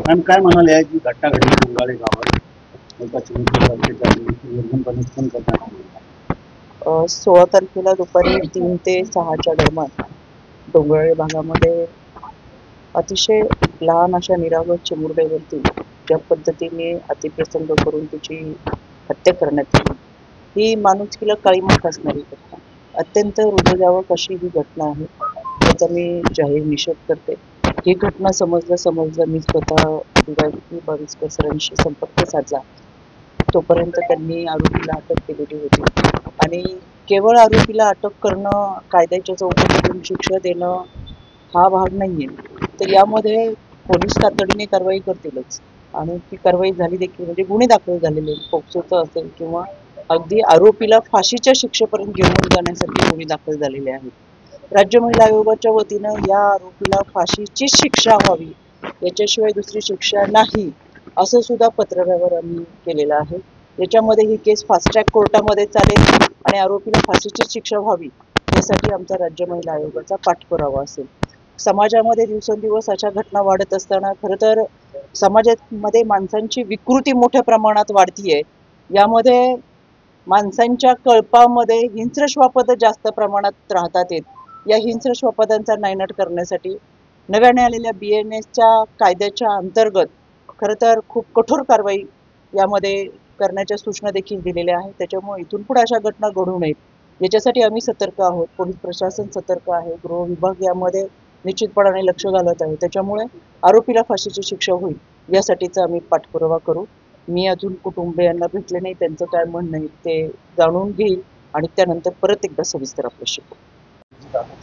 Ma'am काय म्हणाले आहे की घटना घडली गुंगाळे गावात एका निर्गमपणे खून करण्यात आला. 16 तारखेला दुपारी 3 ते 6च्या दरम्यान डोंगराळे भागामध्ये अतिशय लहान अशा निरागस चिमुरड्यावरती ज्या पद्धतीने अतिप्रसंग करून तिची हत्या करण्यात आली, ही माणुसकीला काळीमा असणारी घटना, अत्यंत हृदयद्रावक अशी ही घटना आहे. त्याचा मी जाहीर निषेध करते. ही घटना समजलं मी स्वतः दिवाळी बावीसकर सरांशी संपर्क साधला. तोपर्यंत त्यांनी आरोपीला अटक केलेली होती आणि केवळ आरोपीला अटक करणं, कायद्याच्या चौकटीतून शिक्षा देणं हा भाग नाहीये. तर यामध्ये पोलीस तातडीने कारवाई करतीलच आणि ती कारवाई झाली देखील, म्हणजे गुन्हे दाखल झालेले पोक्सोचं असेल किंवा अगदी आरोपीला फाशीच्या शिक्षेपर्यंत घेऊन जाण्यासाठी गुन्हे दाखल झालेले आहेत. राज्य महिला आयोगाच्या वतीनं या आरोपीला फाशीची शिक्षा व्हावी, याच्याशिवाय दुसरी शिक्षा नाही, असं सुद्धा पत्रव्यवहार आम्ही केलेला आहे. याच्यामध्ये ही केस फास्ट ट्रॅक कोर्टामध्ये चालेल आणि आरोपीला फाशीची शिक्षा व्हावी यासाठी आमचा राज्य महिला आयोगाचा पाठपुरावा असेल. समाजामध्ये दिवसेंदिवस अशा घटना वाढत असताना खरं तर समाजामध्ये माणसांची विकृती मोठ्या प्रमाणात वाढतीये. यामध्ये माणसांच्या कळपामध्ये हिंस्र श्वापद जास्त प्रमाणात राहतात. या हिंस्र श्वापदांचा नायनाट करण्यासाठी नव्याने आलेल्या BNSच्या कायद्याच्या अंतर्गत खरं तर खूप कठोर कारवाई यामध्ये करण्याच्या सूचना देखील दिलेल्या आहेत. त्याच्यामुळे इथून पुढे अशा घटना घडू नयेत याच्यासाठी आम्ही सतर्क आहोत. पोलीस प्रशासन सतर्क आहे. गृह विभाग यामध्ये निश्चितपणाने लक्ष घालत आहे. त्याच्यामुळे आरोपीला फाशीची शिक्षा होईल यासाठीचा आम्ही पाठपुरावा करू. मी अजून कुटुंबियांना भेटले नाही, त्यांचं काय म्हणणं आहे ते जाणून घेईल आणि त्यानंतर परत एकदा सविस्तर आपल्याशी बोलू.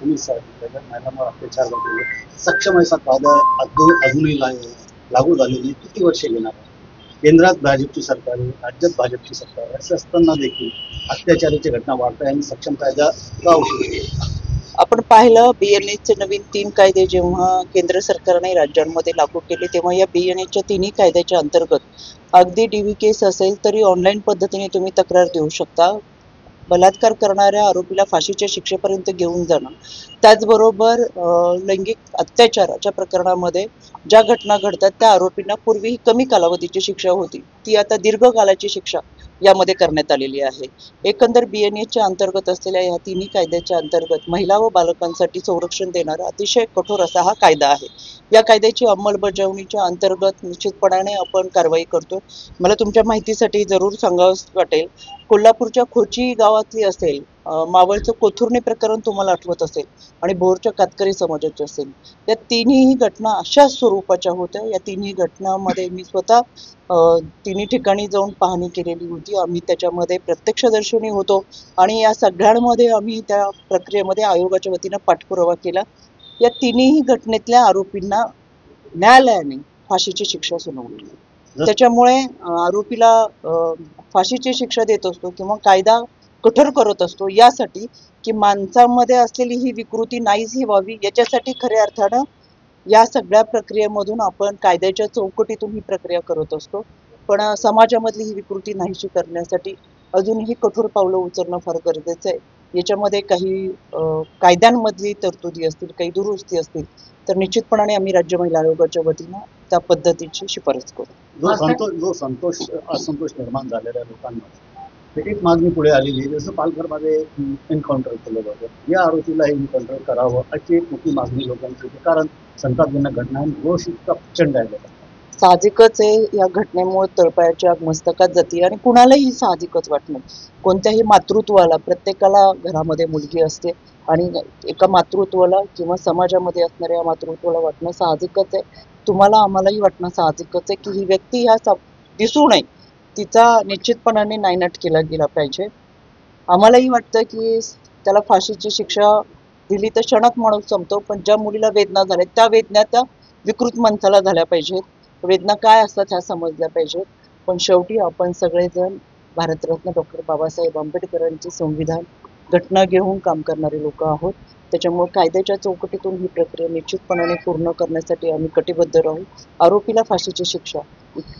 महिलांवर अत्याचार झालेले सक्षम असा कायदा अजूनही लागू झालेली किती वर्षे घेणार आहे? केंद्रात भाजपची सरकार आहे, राज्यात भाजपची सरकार आहे, असं असताना देखील अत्याचाराची घटना वाढत आहे आणि सक्षम कायदा का होऊ? आपण पाहिलं BNSचे नवीन 3 कायदे जेव्हा केंद्र सरकारने राज्यांमध्ये लागू केले, तेव्हा या BNSच्या 3ही कायद्याच्या अंतर्गत अगदी DV केस असेल तरी ऑनलाईन पद्धतीने तुम्ही तक्रार देऊ शकता. बलात्कार करणाऱ्या आरोपीला फाशीच्या शिक्षेपर्यंत घेऊन जाणं, त्याचबरोबर लैंगिक अत्याचाराच्या प्रकरणामध्ये ज्या घटना घडतात त्या आरोपींना पूर्वी ही कमी कालावधीची शिक्षा होती, ती आता दीर्घकालाची शिक्षा यामध्ये करण्यात आलेली आहे. एकंदर BNSच्या अंतर्गत असलेल्या या 3ही कायद्याच्या अंतर्गत महिला व बालकांसाठी संरक्षण देणारा अतिशय कठोर असा हा कायदा आहे. या कायद्याची अंमलबजावणीच्या अंतर्गत निश्चितपणाने आपण कारवाई करतो. मला तुमच्या माहितीसाठी जरूर सांगावंच वाटेल, कोल्हापूरच्या खोची गावातली असेल, मावळचं कोथुर्णे प्रकरण तुम्हाला आठवत असेल आणि भोरच्या कातकरी समाजाचे असेल, या तिन्ही घटना अशा स्वरूपाच्या होत्या. या तिन्ही घटनांमध्ये मी स्वतः तिन्ही ठिकाणी जाऊन पाहणी केलेली होती. आम्ही त्याच्यामध्ये प्रत्यक्षदर्शनी होतो आणि या सगळ्यांमध्ये आम्ही त्या प्रक्रियेमध्ये आयोगाच्या वतीनं पाठपुरावा केला. या तिन्ही घटनेतल्या आरोपींना न्यायालयाने फाशीची शिक्षा सुनावली. त्याच्यामुळे आरोपीला फाशीची शिक्षा देत असतो किंवा कायदा कठोर करत असतो यासाठी की माणसामध्ये असलेली ही विकृती नाहीशी व्हावी, याच्यासाठी खऱ्या अर्थानं या सगळ्या प्रक्रियेमधून आपण कायद्याच्या चौकटीतून ही प्रक्रिया करत असतो. पण समाजामधली ही विकृती नाहीशी करण्यासाठी अजूनही कठोर पावलं उचलणं फार गरजेचं आहे. याच्यामध्ये काही कायद्यांमधली तरतुदी असतील, काही दुरुस्ती असतील तर निश्चितपणाने आम्ही राज्य महिला आयोगाच्या वतीनं त्या पद्धतीची शिफारस करू. जो असंतोष निर्माण झालेल्या लोकांमध्ये एक मागणी पुढे आलेली आहे, जसं पालघरमध्ये एन्काउंटर केलं जातं, या आरोपीला एन्काउंटर करावं अशी एक मोठी मागणी लोकांची होती. कारण संतापजनक घटना रोष इतका प्रचंड आहे. साहजिकच आहे, या घटनेमुळे तळपायाची आग मस्तकात जाते आणि कुणालाही साहजिकच वाटणं. कोणत्याही मातृत्वाला, प्रत्येकाला घरामध्ये मुलगी असते आणि एका मातृत्वाला किंवा समाजामध्ये असणाऱ्या मातृत्वाला वाटणं साहजिकच आहे. तुम्हाला आम्हालाही वाटणं साहजिकच आहे की ही व्यक्ती ह्या दिसू नये, तिचा निश्चितपणाने नायनाट केला गेला पाहिजे. आम्हालाही वाटतं की त्याला फाशीची शिक्षा दिली तर क्षणात माणूस संपतो, पण ज्या मुलीला वेदना झाल्या त्या वेदना त्या विकृत माणसाला झाल्या पाहिजेत. वेदना काय असतात ह्या समजल्या पाहिजेत. पण शेवटी आपण सगळेजण भारतरत्न डॉक्टर बाबासाहेब आंबेडकरांचे संविधान घटना घेऊन काम करणारे लोक आहोत. त्याच्यामुळे कायद्याच्या चौकटीतून ही प्रक्रिया निश्चितपणाने पूर्ण करण्यासाठी आम्ही कटिबद्ध राहू. आरोपीला फाशीची शिक्षा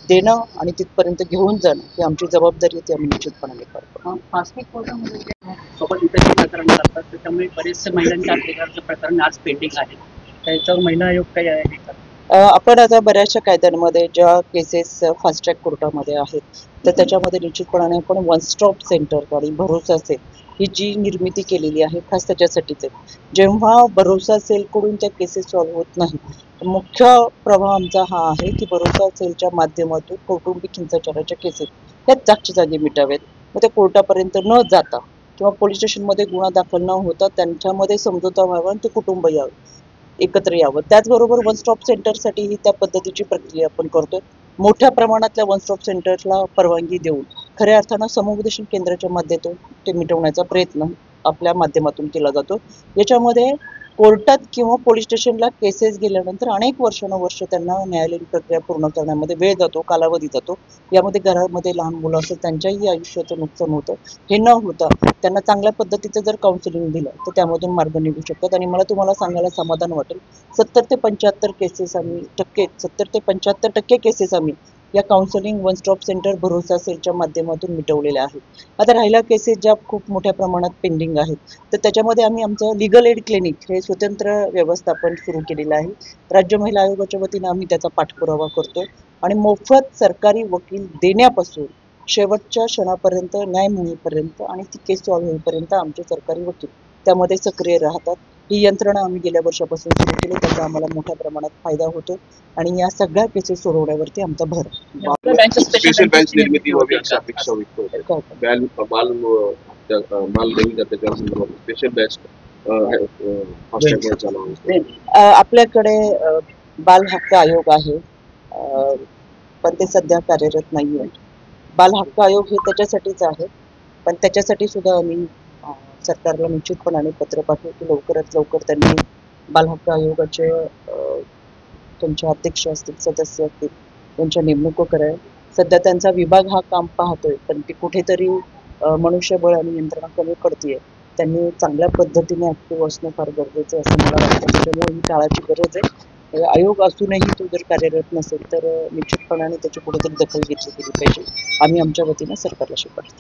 देणं आणि तिथपर्यंत घेऊन जाणं ही आमची जबाबदारी आहे, ती आम्ही निश्चितपणाने करतो. फास्टिक कोर्टामध्ये सोबत इतर प्रकरण करतात, त्याच्यामुळे बरेचसे महिलांच्या अत्याचाराचं प्रकरण आज पेंडिंग आहे. त्याच्यावर महिला आयोग काही आहे का? आपण आता बऱ्याचशा कायद्यांमध्ये ज्या केसेस फास्ट ट्रॅक कोर्टामध्ये आहेत तर त्याच्यामध्ये निश्चितपणाने आपण वन स्टॉप सेंटर आणि भरोसा सेल ही जी निर्मिती केलेली आहे खास त्याच्यासाठीच आहे. जेव्हा भरोसा सेलकडून त्या केसेस सॉल्व्ह होत नाही, मुख्य प्रवाह आमचा हा आहे की भरोसा सेलच्या माध्यमातून कौटुंबिक हिंसाचाराच्या केसेस ह्या जागच्या जागी मिटावेत. मग ते कोर्टापर्यंत न जाता किंवा पोलीस स्टेशनमध्ये गुन्हा दाखल न होता त्यांच्यामध्ये समझोता व्हावा आणि ते कुटुंब यावं, एकत्र यावं. त्याचबरोबर वन स्टॉप सेंटरसाठी ही त्या पद्धतीची प्रक्रिया आपण करतोय. मोठ्या प्रमाणातल्या वन स्टॉप सेंटरला परवानगी देऊन खऱ्या अर्थानं समुपदेशन केंद्राच्या माध्यमातून ते मिटवण्याचा प्रयत्न आपल्या माध्यमातून केला जातो. याच्यामध्ये कोर्टात किंवा पोलीस स्टेशनला केसेस गेल्यानंतर अनेक वर्षानुवर्ष त्यांना न्यायालयीन प्रक्रिया पूर्ण करण्यामध्ये वेळ जातो, कालावधी जातो. यामध्ये घरामध्ये लहान मुलं असतात त्यांच्याही आयुष्याचं नुकसान होतं. हे न होता त्यांना चांगल्या पद्धतीचं जर काउन्सिलिंग दिलं तर त्यामधून मार्ग निघू शकतात. आणि मला तुम्हाला सांगायला समाधान वाटेल, 70 ते 75% केसेस आम्ही या काउन्सिलिंग वन स्टॉप सेंटर भरोसा सेलच्या माध्यमातून मिटवलेल्या आहेत. आता राहिल्या केसेस ज्या खूप मोठ्या प्रमाणात पेंडिंग आहेत तर त्याच्यामध्ये आम्ही आमचं लीगल एड क्लिनिक हे स्वतंत्र व्यवस्थापन सुरू केलेलं आहे. राज्य महिला आयोगाच्या वतीनं आम्ही त्याचा पाठपुरावा करतो आणि मोफत सरकारी वकील देण्यापासून शेवटच्या क्षणापर्यंत, न्याय मिळेपर्यंत आणि ती केस सॉल्व्ह होईपर्यंत आमचे सरकारी वकील त्यामध्ये सक्रिय राहतात. ही यंत्रणा आम्ही गेल्या वर्षापासून सुरू केली, त्याचा आम्हाला मोठ्या प्रमाणात फायदा होतो आणि या सगळ्या केसेस सोडवण्यावरती आमचा भर आहे. स्पेशल बेंच निर्मिती व्हावी अशी अपेक्षा व्यक्त होते. माल देवी जाते त्या संदर्भात स्पेशल बेंच आपल्याकडे बाल हक्क आयोग आहे, पण ते सध्या कार्यरत नाही आहे. बाल हक्क आयोग हे त्याच्यासाठीच आहे, पण त्याच्यासाठी सुद्धा आम्ही सरकारला निश्चितपणाने पत्र पाठवू की लवकरात लवकर त्यांनी बाल हक्क आयोगाचे त्यांचे अध्यक्ष असतील, सदस्य असतील, त्यांच्या नेमणुका कराव्या. सध्या त्यांचा विभाग हा काम पाहतोय, पण ती कुठेतरी मनुष्यबळ आणि यंत्रणा कमी पडतीये. त्यांनी चांगल्या पद्धतीने ऍक्टिव्ह असणं फार गरजेचं आहे असं मला वाटतं. त्याच्यामुळे ही काळाची गरज आहे. आयोग असूनही तो जर कार्यरत नसेल तर निश्चितपणाने त्याची कुठेतरी दखल घेतली गेली पाहिजे. आम्ही आमच्या वतीने सरकारला शिफारस